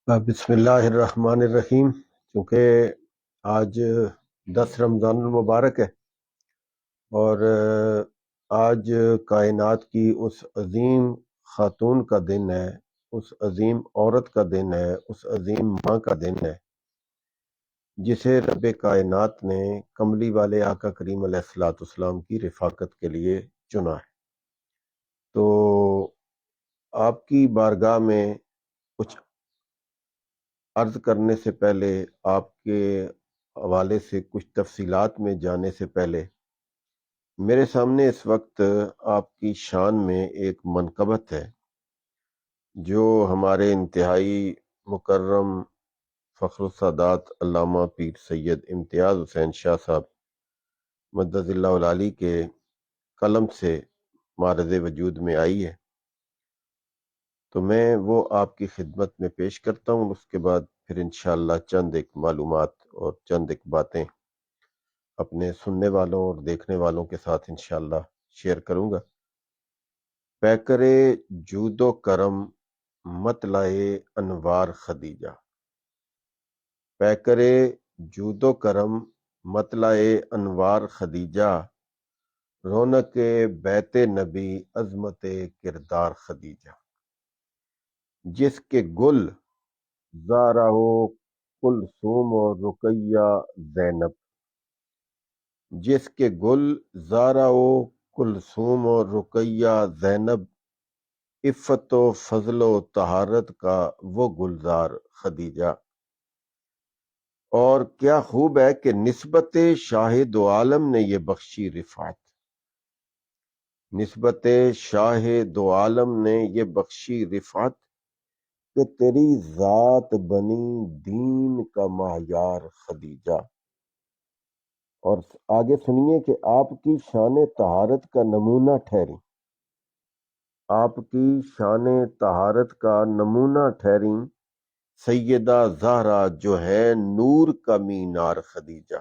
بسم اللہ الرحمن الرحیم۔ چونکہ آج 10 رمضان المبارک ہے اور آج کائنات کی اس عظیم خاتون کا دن ہے، اس عظیم عورت کا دن ہے، اس عظیم ماں کا دن ہے جسے رب کائنات نے کملی والے آقا کریم علیہ الصلوۃ والسلام کی رفاقت کے لیے چنا ہے۔ تو آپ کی بارگاہ میں کچھ عرض کرنے سے پہلے، آپ کے حوالے سے کچھ تفصیلات میں جانے سے پہلے، میرے سامنے اس وقت آپ کی شان میں ایک منقبت ہے جو ہمارے انتہائی مکرم فخر السادات علامہ پیر سید امتیاز حسین شاہ صاحب مدد اللہ العالی کے قلم سے معرض وجود میں آئی ہے، تو میں وہ آپ کی خدمت میں پیش کرتا ہوں۔ اس کے بعد پھر انشاءاللہ چند ایک معلومات اور چند ایک باتیں اپنے سننے والوں اور دیکھنے والوں کے ساتھ انشاءاللہ شیئر کروں گا۔ پیکر جود و کرم مطلع انوار خدیجہ، پیکر جود و کرم مطلع انوار خدیجہ، رونق بیت نبی عظمت کردار خدیجہ، جس کے گل زارہ کلثوم و رقیہ زینب، جس کے گل زارہ و کلثوم و رقیہ زینب، عفت و فضل و طہارت کا وہ گلزار خدیجہ۔ اور کیا خوب ہے کہ نسبت شاہ دو عالم نے یہ بخشی رفعت، نسبت شاہ دو عالم نے یہ بخشی رفعت، کہ تیری ذات بنی دین کا معیار خدیجہ۔ اور آگے سنیے کہ آپ کی شان طہارت کا نمونہ ٹھہری، آپ کی شان طہارت کا نمونہ ٹھہری سیدہ زہرا جو ہے نور کا مینار خدیجہ۔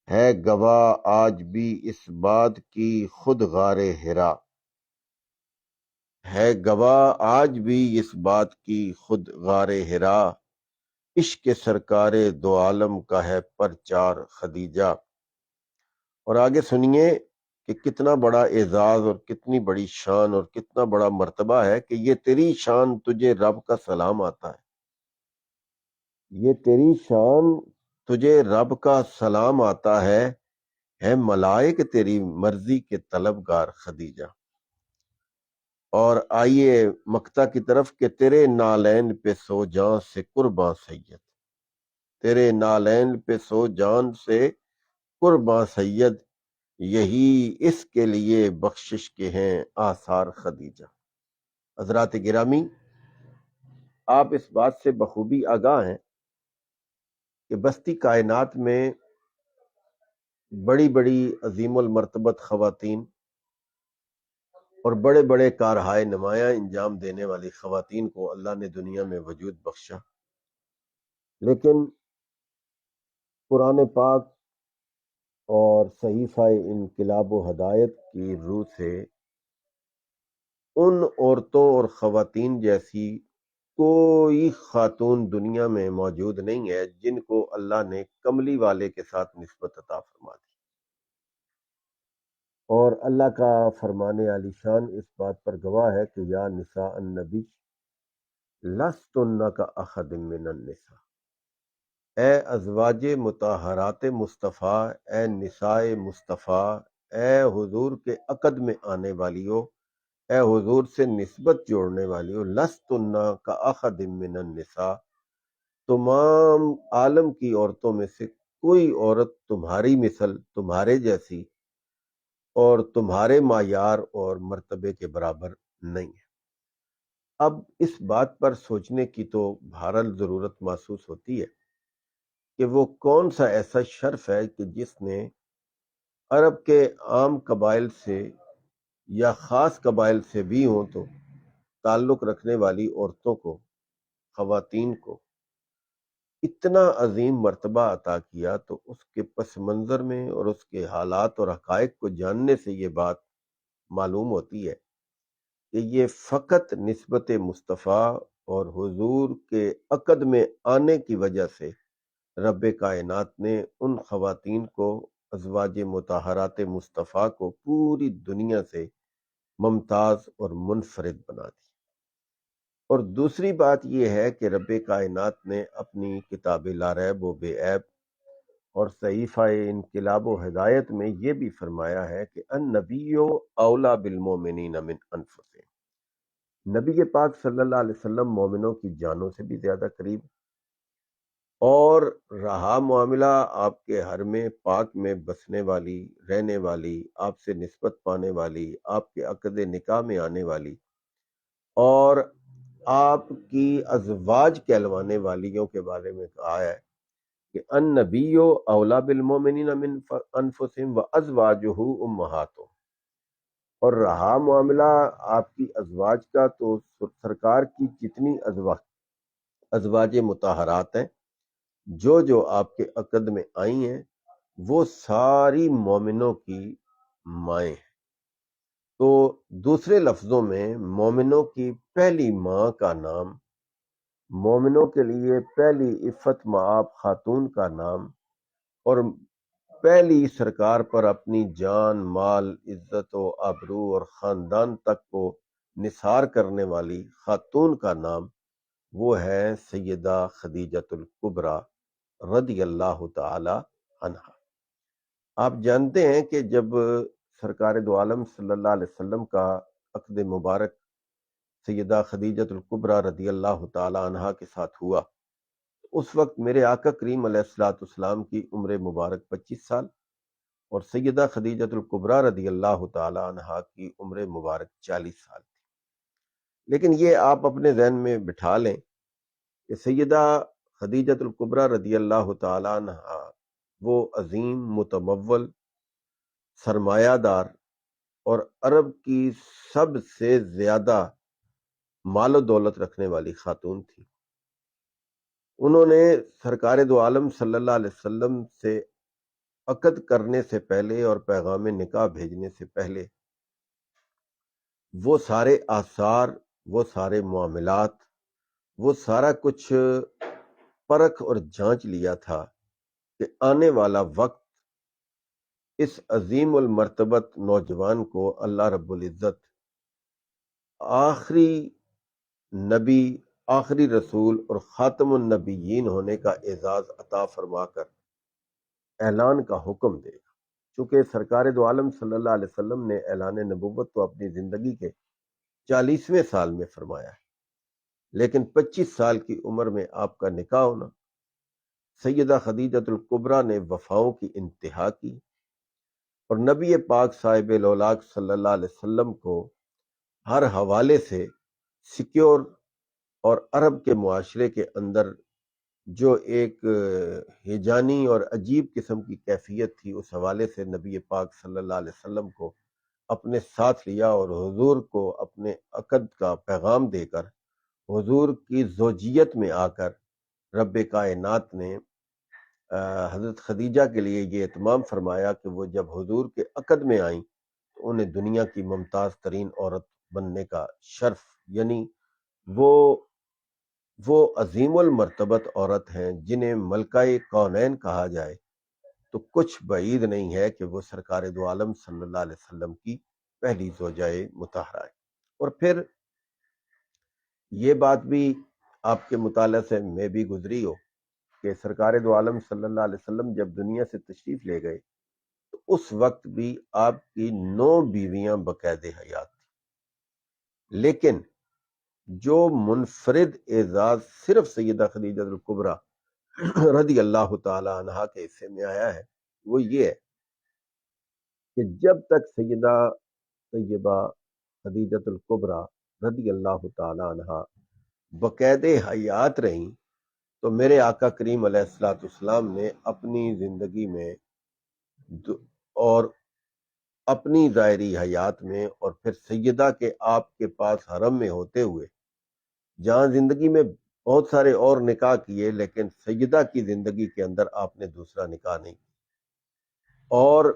ہے گواہ آج بھی اس بات کی خود غار حرا، ہے گواہ آج بھی اس بات کی خود غار حرا، عشق سرکار دو عالم کا ہے پرچار خدیجہ۔ اور آگے سنیے کہ کتنا بڑا اعزاز اور کتنی بڑی شان اور کتنا بڑا مرتبہ ہے کہ یہ تیری شان تجھے رب کا سلام آتا ہے، یہ تیری شان تجھے رب کا سلام آتا ہے ملائک تیری مرضی کے طلبگار خدیجہ۔ اور آئیے مقطع کی طرف کہ تیرے نالین پہ سو جان سے قرباں سید، تیرے نالین پہ سو جان سے قرباں سید، یہی اس کے لیے بخشش کے ہیں آثار خدیجہ۔ حضرات گرامی، آپ اس بات سے بخوبی آگاہ ہیں کہ بستی کائنات میں بڑی بڑی عظیم المرتبت خواتین اور بڑے بڑے کارہائے نمایاں انجام دینے والی خواتین کو اللہ نے دنیا میں وجود بخشا، لیکن قرآن پاک اور صحیفہ انقلاب و ہدایت کی روح سے ان عورتوں اور خواتین جیسی کوئی خاتون دنیا میں موجود نہیں ہے جن کو اللہ نے کملی والے کے ساتھ نسبت عطا فرما دی۔ اور اللہ کا فرمان عالی شان اس بات پر گواہ ہے کہ یا نساء النبی لستن کاحد من النساء، اے ازواج مطہرات مصطفیٰ، اے نساء مصطفیٰ، اے حضور کے عقد میں آنے والیو، اے حضور سے نسبت جوڑنے والیو، لستن کاحد من النساء، تمام عالم کی عورتوں میں سے کوئی عورت تمہاری مثل، تمہارے جیسی اور تمہارے معیار اور مرتبے کے برابر نہیں ہے۔ اب اس بات پر سوچنے کی تو بہرحال ضرورت محسوس ہوتی ہے کہ وہ کون سا ایسا شرف ہے کہ جس نے عرب کے عام قبائل سے یا خاص قبائل سے بھی ہوں تو تعلق رکھنے والی عورتوں کو، خواتین کو اتنا عظیم مرتبہ عطا کیا۔ تو اس کے پس منظر میں اور اس کے حالات اور حقائق کو جاننے سے یہ بات معلوم ہوتی ہے کہ یہ فقط نسبت مصطفیٰ اور حضور کے عقد میں آنے کی وجہ سے رب کائنات نے ان خواتین کو، ازواج مطہرات مصطفیٰ کو، پوری دنیا سے ممتاز اور منفرد بنا دی۔ اور دوسری بات یہ ہے کہ رب کائنات نے اپنی کتاب لا ریب و بے عیب اور صحیفہ انقلاب و ہدایت میں یہ بھی فرمایا ہے کہ النبی اولا بالمومنین من انفسہم، نبی پاک صلی اللہ علیہ وسلم مومنوں کی جانوں سے بھی زیادہ قریب، اور رہا معاملہ آپ کے حرم پاک میں بسنے والی، رہنے والی، آپ سے نسبت پانے والی، آپ کے عقد نکاح میں آنے والی اور آپ کی ازواج کہلوانے والیوں کے بارے میں کہا ہے کہ النبی اولا بالمومنین من انفسہم وازواجہ امہاتہم، اور رہا معاملہ آپ کی ازواج کا، تو سرکار کی جتنی ازواج مطہرات ہیں جو آپ کے عقد میں آئی ہیں، وہ ساری مومنوں کی مائیں ہیں۔ تو دوسرے لفظوں میں مومنوں کی پہلی ماں کا نام، مومنوں کے لیے پہلی عفت مآب خاتون کا نام، اور پہلی سرکار پر اپنی جان، مال، عزت و آبرو اور خاندان تک کو نثار کرنے والی خاتون کا نام، وہ ہے سیدہ خدیجۃ الکبریٰ رضی اللہ تعالی عنہا۔ آپ جانتے ہیں کہ جب سرکار دو عالم صلی اللہ علیہ وسلم کا عقد مبارک سیدہ خدیجۃ الکبریٰ رضی اللہ تعالی عنہا کے ساتھ ہوا، اس وقت میرے آقا کریم علیہ الصلوۃ والسلام کی عمر مبارک 25 سال اور سیدہ خدیجۃ الکبریٰ رضی اللہ تعالی عنہا کی عمر مبارک 40 سال تھی۔ لیکن یہ آپ اپنے ذہن میں بٹھا لیں کہ سیدہ خدیجۃ الکبریٰ رضی اللہ تعالی عنہا وہ عظیم، متمول، سرمایہ دار اور عرب کی سب سے زیادہ مال و دولت رکھنے والی خاتون تھی۔ انہوں نے سرکار دو عالم صلی اللہ علیہ وسلم سے عقد کرنے سے پہلے اور پیغام نکاح بھیجنے سے پہلے وہ سارے آثار، وہ سارے معاملات، وہ سارا کچھ پرکھ اور جانچ لیا تھا کہ آنے والا وقت اس عظیم المرتبت نوجوان کو اللہ رب العزت آخری نبی، آخری رسول اور خاتم النبیین ہونے کا اعزاز عطا فرما کر اعلان کا حکم دے گا۔ چونکہ سرکار دو عالم صلی اللہ علیہ وسلم نے اعلان نبوت تو اپنی زندگی کے 40ویں سال میں فرمایا ہے، لیکن 25 سال کی عمر میں آپ کا نکاح ہونا، سیدہ خدیجۃ الکبریٰ نے وفاؤں کی انتہا کی اور نبی پاک صاحب لولاک صلی اللہ علیہ وسلم کو ہر حوالے سے سیکیور، اور عرب کے معاشرے کے اندر جو ایک ہیجانی اور عجیب قسم کی کیفیت تھی، اس حوالے سے نبی پاک صلی اللہ علیہ وسلم کو اپنے ساتھ لیا اور حضور کو اپنے عقد کا پیغام دے کر حضور کی زوجیت میں آ کر رب کائنات نے حضرت خدیجہ کے لیے یہ اہتمام فرمایا کہ وہ جب حضور کے عقد میں آئیں تو انہیں دنیا کی ممتاز ترین عورت بننے کا شرف، یعنی وہ عظیم المرتبت عورت ہیں جنہیں ملکہ کونین کہا جائے تو کچھ بعید نہیں ہے کہ وہ سرکار دو عالم صلی اللہ علیہ وسلم کی پہلی زوجہ مطہرہ ہے۔ اور پھر یہ بات بھی آپ کے مطالعہ سے میں بھی گزری ہو کہ سرکار دو عالم صلی اللہ علیہ وسلم جب دنیا سے تشریف لے گئے تو اس وقت بھی آپ کی 9 بیویاں بقید حیات تھیں، لیکن جو منفرد اعزاز صرف سیدہ خدیجہ الکبریٰ رضی اللہ تعالی عنہا کے حصے میں آیا ہے، وہ یہ ہے کہ جب تک سیدہ طیبہ خدیجہ الکبریٰ رضی اللہ تعالی عنہا بقید حیات رہیں تو میرے آقا کریم علیہ الصلوۃ والسلام نے اپنی زندگی میں اور اپنی ظاہری حیات میں اور پھر سیدہ کے آپ کے پاس حرم میں ہوتے ہوئے، جہاں زندگی میں بہت سارے اور نکاح کیے، لیکن سیدہ کی زندگی کے اندر آپ نے دوسرا نکاح نہیں کیا، اور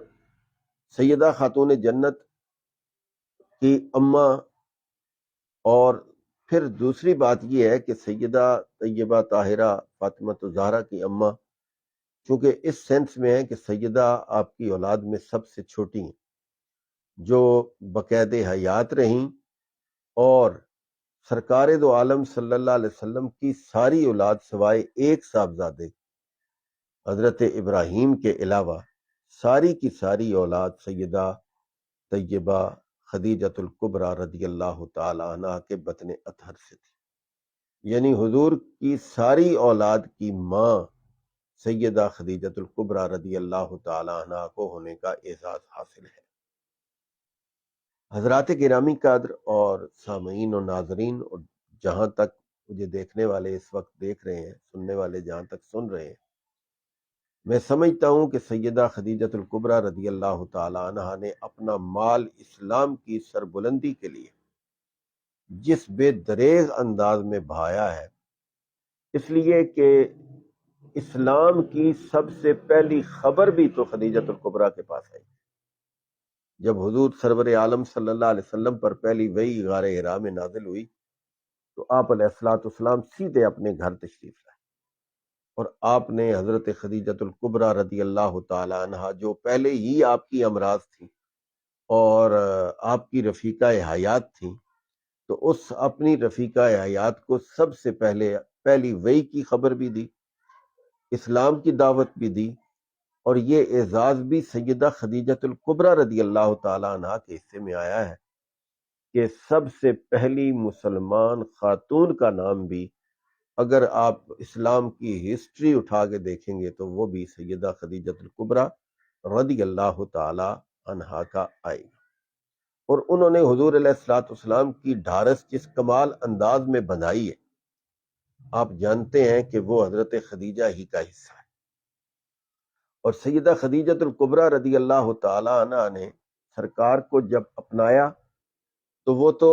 سیدہ خاتون جنت کی اماں اور پھر دوسری بات یہ ہے کہ سیدہ طیبہ طاہرہ فاطمہ الزہرا کی اماں چونکہ اس سینس میں ہے کہ سیدہ آپ کی اولاد میں سب سے چھوٹی ہیں، جو بقید حیات رہیں، اور سرکار دو عالم صلی اللہ علیہ وسلم کی ساری اولاد سوائے ایک صاحبزادے حضرت ابراہیم کے علاوہ ساری کی ساری اولاد سیدہ طیبہ خدیجۃ الکبریٰ رضی اللہ تعالی عنہ کے بطن اطہر سے تھی، یعنی حضور کی ساری اولاد کی ماں سیدہ خدیجۃ الکبریٰ رضی اللہ تعالی عنہ کو ہونے کا اعزاز حاصل ہے۔ حضرات گرامی قدر اور سامعین و ناظرین، اور جہاں تک مجھے دیکھنے والے اس وقت دیکھ رہے ہیں، سننے والے جہاں تک سن رہے ہیں، میں سمجھتا ہوں کہ سیدہ خدیجۃ الکبریٰ رضی اللہ تعالی عنہ نے اپنا مال اسلام کی سربلندی کے لیے جس بے دریغ انداز میں بہایا ہے، اس لیے کہ اسلام کی سب سے پہلی خبر بھی تو خدیجۃ الکبریٰ کے پاس آئی جب حضور سرور عالم صلی اللہ علیہ وسلم پر پہلی وحی غار حرا میں نازل ہوئی تو آپ علیہ الصلوۃ والسلام سیدھے اپنے گھر تشریف لائے، اور آپ نے حضرت خدیجۃ الکبریٰ رضی اللہ تعالی عنہ جو پہلے ہی آپ کی امراض تھیں اور آپ کی رفیقہ حیات تھیں، تو اس اپنی رفیقہ حیات کو سب سے پہلی وحی کی خبر بھی دی، اسلام کی دعوت بھی دی، اور یہ اعزاز بھی سیدہ خدیجۃ الکبریٰ رضی اللہ تعالی عنہ کے حصے میں آیا ہے کہ سب سے پہلی مسلمان خاتون کا نام بھی اگر آپ اسلام کی ہسٹری اٹھا کے دیکھیں گے تو وہ بھی سیدہ خدیجۃ الکبریٰ رضی اللہ تعالی عنہ کا آئے گا، اور انہوں نے حضور علیہ الصلوۃ والسلام کی ڈھارس جس کمال انداز میں بندھائی ہے، آپ جانتے ہیں کہ وہ حضرت خدیجہ ہی کا حصہ ہے۔ اور سیدہ خدیجۃ الکبریٰ رضی اللہ تعالی عنہ نے سرکار کو جب اپنایا تو وہ تو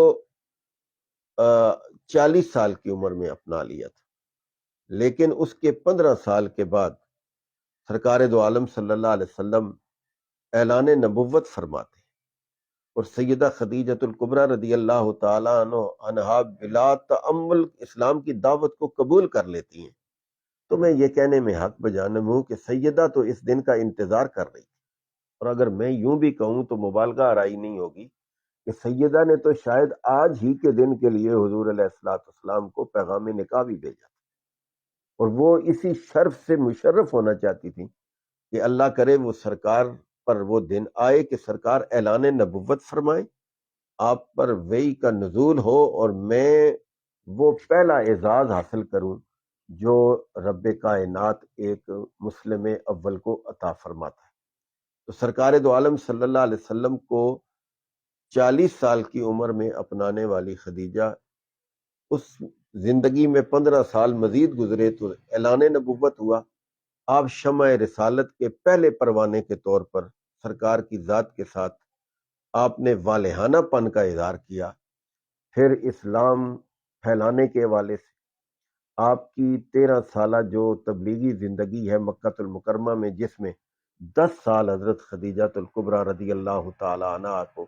40 سال کی عمر میں اپنا لیا تھا، لیکن اس کے 15 سال کے بعد سرکار دو عالم صلی اللہ علیہ وسلم اعلان نبوت فرماتے ہیں، اور سیدہ خدیجۃ الکبریٰ رضی اللہ تعالی عنہ بلا تأمل اسلام کی دعوت کو قبول کر لیتی ہیں، تو میں یہ کہنے میں حق بجانب ہوں کہ سیدہ تو اس دن کا انتظار کر رہی تھی، اور اگر میں یوں بھی کہوں تو مبالغہ آرائی نہیں ہوگی کہ سیدہ نے تو شاید آج ہی کے دن کے لیے حضور علیہ الصلوۃ والسلام کو پیغام نکاح بھی بھیجا، اور وہ اسی شرف سے مشرف ہونا چاہتی تھی کہ اللہ کرے وہ سرکار پر وہ دن آئے کہ سرکار اعلان نبوت فرمائے، آپ پر وحی کا نزول ہو، اور میں وہ پہلا اعزاز حاصل کروں جو رب کائنات ایک مسلم اول کو عطا فرماتا ہے۔ تو سرکار دو عالم صلی اللہ علیہ وسلم کو 40 سال کی عمر میں اپنانے والی خدیجہ، اس زندگی میں 15 سال مزید گزرے تو اعلان نبوت ہوا، آپ شمع رسالت کے پہلے پروانے کے طور پر سرکار کی ذات کے ساتھ آپ نے والہانہ پن کا اظہار کیا۔ پھر اسلام پھیلانے کے حوالے سے آپ کی 13 سالہ جو تبلیغی زندگی ہے مکہ المکرمہ میں، جس میں 10 سال حضرت خدیجۃ الکبریٰ رضی اللہ تعالی عنہ کو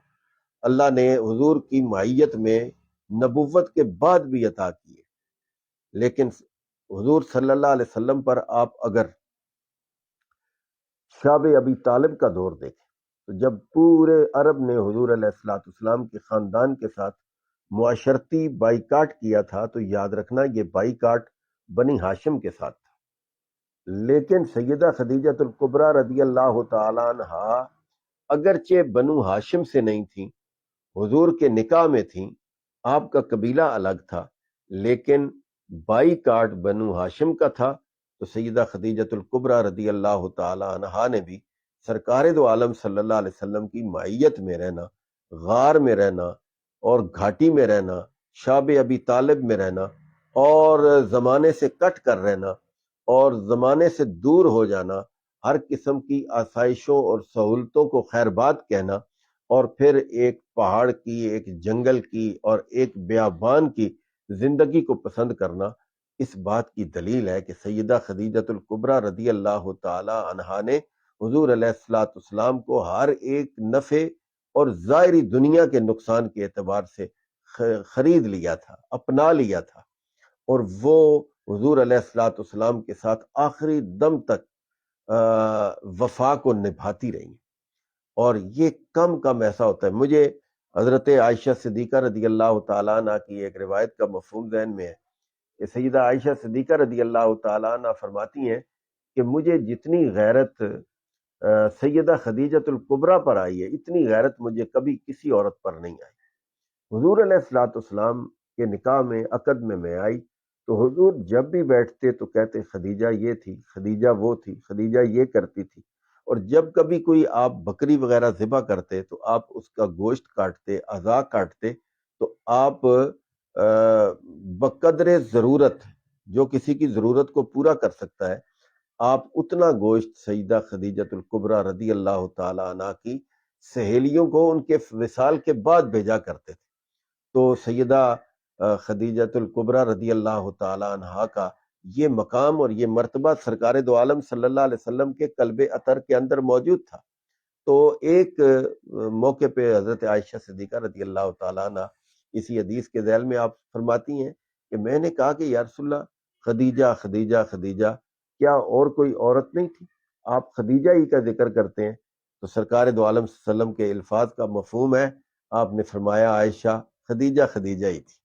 اللہ نے حضور کی معیت میں نبوت کے بعد بھی عطا کیے، لیکن حضور صلی اللہ علیہ وسلم پر آپ اگر شاب ابی طالب کا دور دیکھیں تو جب پورے عرب نے حضور علیہ الصلوۃ والسلام کے خاندان کے ساتھ معاشرتی بائیکاٹ کیا تھا، تو یاد رکھنا یہ بائیکاٹ بنی ہاشم کے ساتھ تھا، لیکن سیدہ خدیجۃ الکبریٰ رضی اللہ تعالی عنہا اگرچہ بنو ہاشم سے نہیں تھیں، حضور کے نکاح میں تھیں، آپ کا قبیلہ الگ تھا، لیکن بائیکاٹ بنو ہاشم کا تھا، تو سیدہ خدیجۃ الکبریٰ رضی اللہ تعالی عنہا نے بھی سرکار دو عالم صلی اللہ علیہ وسلم کی معیت میں رہنا، غار میں رہنا، اور گھاٹی میں رہنا، شاب ابی طالب میں رہنا، اور زمانے سے کٹ کر رہنا، اور زمانے سے دور ہو جانا، ہر قسم کی آسائشوں اور سہولتوں کو خیر بات کہنا، اور پھر ایک پہاڑ کی، ایک جنگل کی، اور ایک بیابان کی زندگی کو پسند کرنا، اس بات کی دلیل ہے کہ سیدہ خدیجۃ الکبریٰ رضی اللہ تعالی عنہا نے حضور علیہ الصلوۃ والسلام کو ہر ایک نفع اور ظاہری دنیا کے نقصان کے اعتبار سے خرید لیا تھا، اپنا لیا تھا، اور وہ حضور علیہ الصلوۃ والسلام کے ساتھ آخری دم تک وفا کو نبھاتی رہی. اور یہ کم کم ایسا ہوتا ہے. مجھے حضرت عائشہ صدیقہ رضی اللہ تعالیٰ عنہ کی ایک روایت کا مفہوم ذہن میں ہے کہ سیدہ عائشہ صدیقہ رضی اللہ تعالیٰ عنہ فرماتی ہیں کہ مجھے جتنی غیرت سیدہ خدیجۃ الکبریٰ پر آئی ہے، اتنی غیرت مجھے کبھی کسی عورت پر نہیں آئی. حضور علیہ الصلوۃ والسلام کے نکاح میں عقد میں آئی تو حضور جب بھی بیٹھتے تو کہتے خدیجہ یہ تھی، خدیجہ وہ تھی، خدیجہ یہ کرتی تھی. اور جب کبھی کوئی آپ بکری وغیرہ ذبح کرتے تو آپ اس کا گوشت کاٹتے، اعضاء کاٹتے، تو آپ بقدر ضرورت، جو کسی کی ضرورت کو پورا کر سکتا ہے، آپ اتنا گوشت سیدہ خدیجۃ الکبریٰ رضی اللہ تعالی عنہ کی سہیلیوں کو ان کے وصال کے بعد بھیجا کرتے تھے. تو سیدہ خدیجۃ الکبریٰ رضی اللہ تعالی عنہ کا یہ مقام اور یہ مرتبہ سرکار دو عالم صلی اللہ علیہ وسلم کے قلب اطہر کے اندر موجود تھا. تو ایک موقع پہ حضرت عائشہ صدیقہ رضی اللہ تعالیٰ عنہ اسی حدیث کے ذیل میں آپ فرماتی ہیں کہ میں نے کہا کہ یا رسول اللہ، خدیجہ خدیجہ خدیجہ، کیا اور کوئی عورت نہیں تھی؟ آپ خدیجہ ہی کا ذکر کرتے ہیں. تو سرکار دو عالم صلی اللہ علیہ وسلم کے الفاظ کا مفہوم ہے، آپ نے فرمایا عائشہ خدیجہ خدیجہ ہی تھی.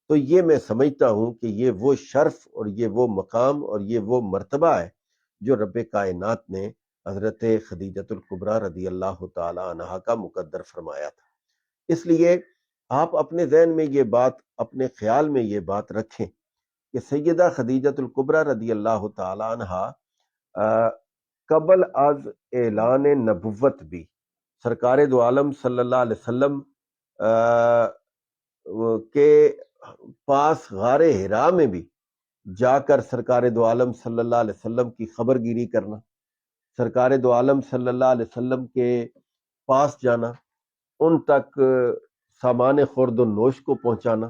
تو یہ میں سمجھتا ہوں کہ یہ وہ شرف اور یہ وہ مقام اور یہ وہ مرتبہ ہے جو رب کائنات نے حضرت خدیجۃ الکبریٰ رضی اللہ تعالی عنہا کا مقدر فرمایا تھا. اس لیے آپ اپنے ذہن میں یہ بات، اپنے خیال میں یہ بات رکھیں کہ سیدہ خدیجۃ الکبریٰ رضی اللہ تعالی عنہا قبل از اعلان نبوت بھی سرکار دو عالم صلی اللہ علیہ وسلم کے پاس غار حرا میں بھی جا کر سرکار دو عالم صلی اللہ علیہ وسلم کی خبر گیری کرنا، سرکار دو عالم صلی اللہ علیہ وسلم کے پاس جانا، ان تک سامان خورد و نوش کو پہنچانا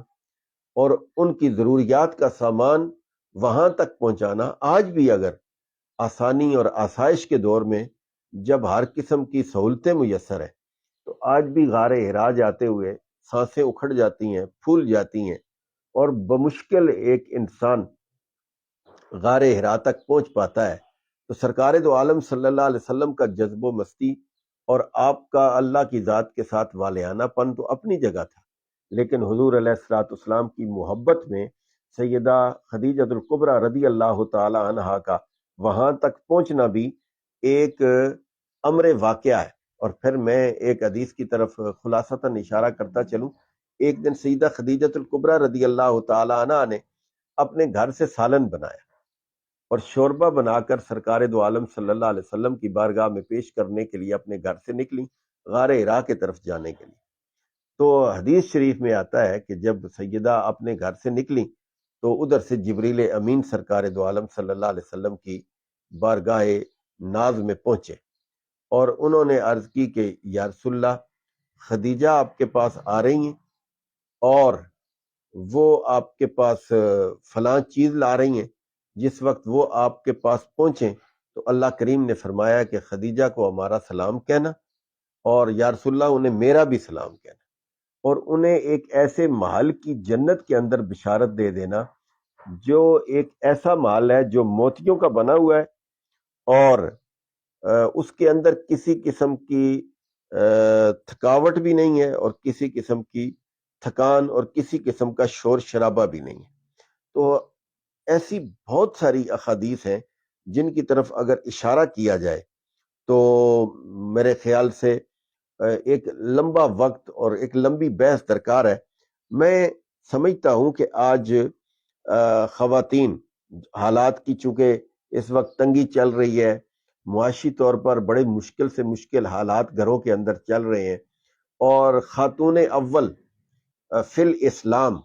اور ان کی ضروریات کا سامان وہاں تک پہنچانا. آج بھی اگر آسانی اور آسائش کے دور میں جب ہر قسم کی سہولتیں میسر ہیں تو آج بھی غار حرا جاتے ہوئے سانسیں اکھڑ جاتی ہیں، پھول جاتی ہیں، اور بمشکل ایک انسان غار حرا تک پہنچ پاتا ہے. تو سرکار دو عالم صلی اللہ علیہ وسلم کا جذب و مستی اور آپ کا اللہ کی ذات کے ساتھ والہانہ پن تو اپنی جگہ تھا، لیکن حضور علیہ الصلوۃ والسلام کی محبت میں سیدہ خدیجۃ الکبریٰ رضی اللہ تعالی عنہا کا وہاں تک پہنچنا بھی ایک امر واقعہ ہے. اور پھر میں ایک حدیث کی طرف خلاصتاً اشارہ کرتا چلوں. ایک دن سیدہ خدیجۃ الکبریٰ رضی اللہ تعالی عنہا نے اپنے گھر سے سالن بنایا اور شوربہ بنا کر سرکار دو عالم صلی اللہ علیہ وسلم کی بارگاہ میں پیش کرنے کے لیے اپنے گھر سے نکلی غار حرا کی طرف جانے کے لیے. تو حدیث شریف میں آتا ہے کہ جب سیدہ اپنے گھر سے نکلی تو ادھر سے جبریل امین سرکار دو عالم صلی اللہ علیہ وسلم کی بارگاہ ناز میں پہنچے اور انہوں نے عرض کی کہ یا رسول اللہ، خدیجہ آپ کے پاس آ رہی ہیں اور وہ آپ کے پاس فلاں چیز لا رہی ہیں. جس وقت وہ آپ کے پاس پہنچیں تو اللہ کریم نے فرمایا کہ خدیجہ کو ہمارا سلام کہنا اور یا رسول اللہ انہیں میرا بھی سلام کہنا، اور انہیں ایک ایسے محل کی جنت کے اندر بشارت دے دینا جو ایک ایسا محل ہے جو موتیوں کا بنا ہوا ہے اور اس کے اندر کسی قسم کی تھکاوٹ بھی نہیں ہے اور کسی قسم کی تھکان اور کسی قسم کا شور شرابہ بھی نہیں ہے. تو ایسی بہت ساری احادیث ہیں جن کی طرف اگر اشارہ کیا جائے تو میرے خیال سے ایک لمبا وقت اور ایک لمبی بحث درکار ہے. میں سمجھتا ہوں کہ آج خواتین حالات کی چونکہ اس وقت تنگی چل رہی ہے، معاشی طور پر بڑے مشکل سے مشکل حالات گھروں کے اندر چل رہے ہیں، اور خاتون اول فی الاسلام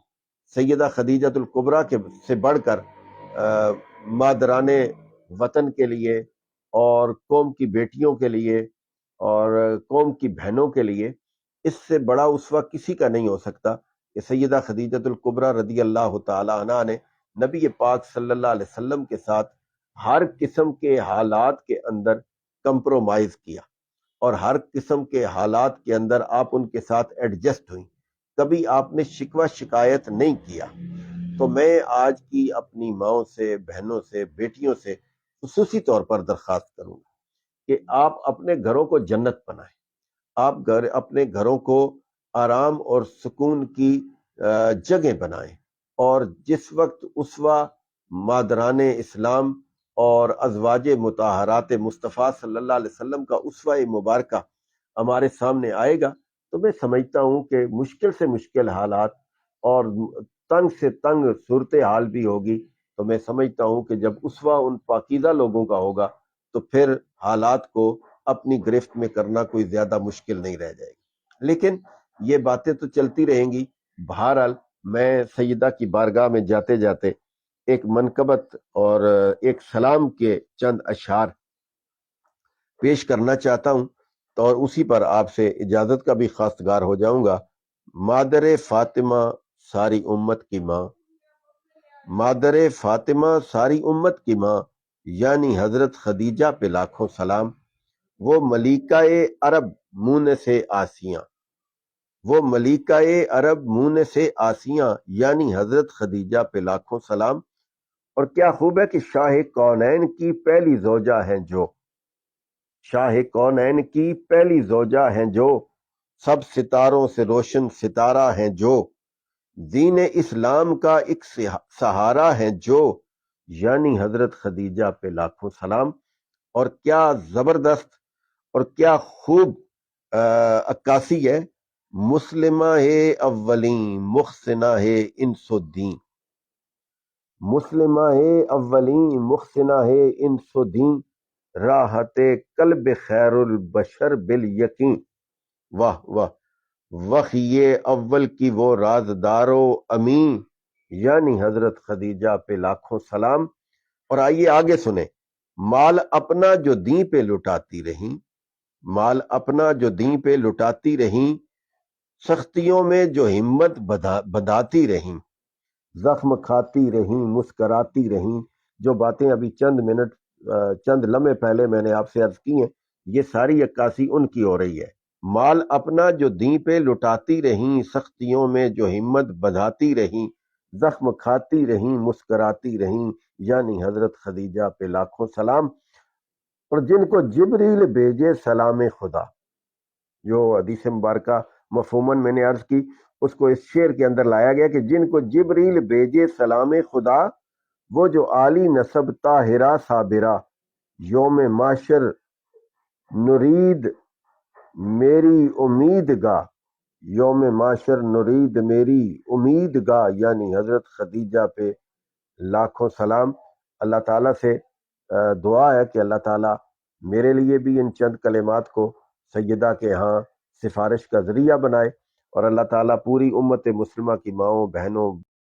سیدہ خدیجۃ الکبریٰ سے بڑھ کر مادران وطن کے لیے اور قوم کی بیٹیوں کے لیے اور قوم کی بہنوں کے لیے اس سے بڑا اسوہ کسی کا نہیں ہو سکتا کہ سیدہ خدیجۃ الکبریٰ رضی اللہ تعالی عنہا نے نبی پاک صلی اللہ علیہ وسلم کے ساتھ ہر قسم کے حالات کے اندر کمپرومائز کیا اور ہر قسم کے حالات کے اندر آپ ان کے ساتھ ایڈجسٹ ہوئیں. کبھی آپ نے شکوہ شکایت نہیں کیا، تو میں آج کی اپنی ماؤں سے، بہنوں سے، بیٹیوں سے خصوصی طور پر درخواست کروں گا کہ آپ اپنے گھروں کو جنت بنائیں، آپ اپنے گھروں کو آرام اور سکون کی جگہ بنائیں، اور جس وقت اسوہ مادران اسلام اور ازواج مطہرات مصطفیٰ صلی اللہ علیہ وسلم کا اسوہ مبارکہ ہمارے سامنے آئے گا، تو میں سمجھتا ہوں کہ مشکل سے مشکل حالات اور تنگ سے تنگ صورتحال بھی ہوگی، تو میں سمجھتا ہوں کہ جب اسوہ ان پاکیزہ لوگوں کا ہوگا تو پھر حالات کو اپنی گرفت میں کرنا کوئی زیادہ مشکل نہیں رہ جائے گی۔ لیکن یہ باتیں تو چلتی رہیں گی۔ بہرحال میں سیدہ کی بارگاہ میں جاتے جاتے ایک منقبت اور ایک سلام کے چند اشعار پیش کرنا چاہتا ہوں، تو اور اسی پر آپ سے اجازت کا بھی خواستگار ہو جاؤں گا۔ مادر فاطمہ ساری امت کی ماں، مادر فاطمہ ساری امت کی ماں، یعنی حضرت خدیجہ پہ لاکھوں سلام، وہ ملیکہ عرب مون سے آسیاں، وہ ملیکہ عرب مون سے آسیاں، یعنی حضرت خدیجہ پہ لاکھوں سلام۔ اور کیا خوب ہے کہ شاہ کونین کی پہلی زوجہ ہیں جو، شاہ کونین کی پہلی زوجہ ہیں جو، سب ستاروں سے روشن ستارہ ہیں جو، دین اسلام کا ایک سہارا ہیں جو، یعنی حضرت خدیجہ پہ لاکھوں سلام۔ اور کیا زبردست اور کیا خوب عکاسی ہے، مسلمہ ہے اولین محسنہ ہے انس الدین، مسلمہ ہے اولین محسنہ ہے انس الدین، راحت قلب خیر البشر بالیقین، واہ واہ، وحی اول کی وہ رازدار و امین، یعنی حضرت خدیجہ پہ لاکھوں سلام۔ اور آئیے آگے سنیں، مال اپنا جو دین پہ لٹاتی رہیں، مال اپنا جو دین پہ لٹاتی رہیں، سختیوں میں جو ہمت بندھاتی رہیں، زخم کھاتی رہیں مسکراتی رہیں۔ جو باتیں ابھی چند لمحے پہلے میں نے آپ سے عرض کی ہیں، یہ ساری عکاسی ان کی ہو رہی ہے۔ مال اپنا جو دین پہ لٹاتی رہیں، سختیوں میں جو ہمت بندھاتی رہیں، زخم کھاتی رہیں مسکراتی رہیں، یعنی حضرت خدیجہ پہ لاکھوں سلام۔ اور جن کو جبریل بھیجے سلام خدا، جو حدیث مبارکہ مفہوماً میں نے عرض کی، اس کو اس شعر کے اندر لایا گیا کہ جن کو جبریل بھیجے سلام خدا، وہ جو عالی نسب طاہرہ صابرہ، یوم معاشر نرید میری امید گاہ، یوم معاشر نرید میری امید گاہ، یعنی حضرت خدیجہ پہ لاکھوں سلام۔ اللہ تعالیٰ سے دعا ہے کہ اللہ تعالیٰ میرے لیے بھی ان چند کلمات کو سیدہ کے ہاں سفارش کا ذریعہ بنائے، اور اللہ تعالیٰ پوری امت مسلمہ کی ماؤں بہنوں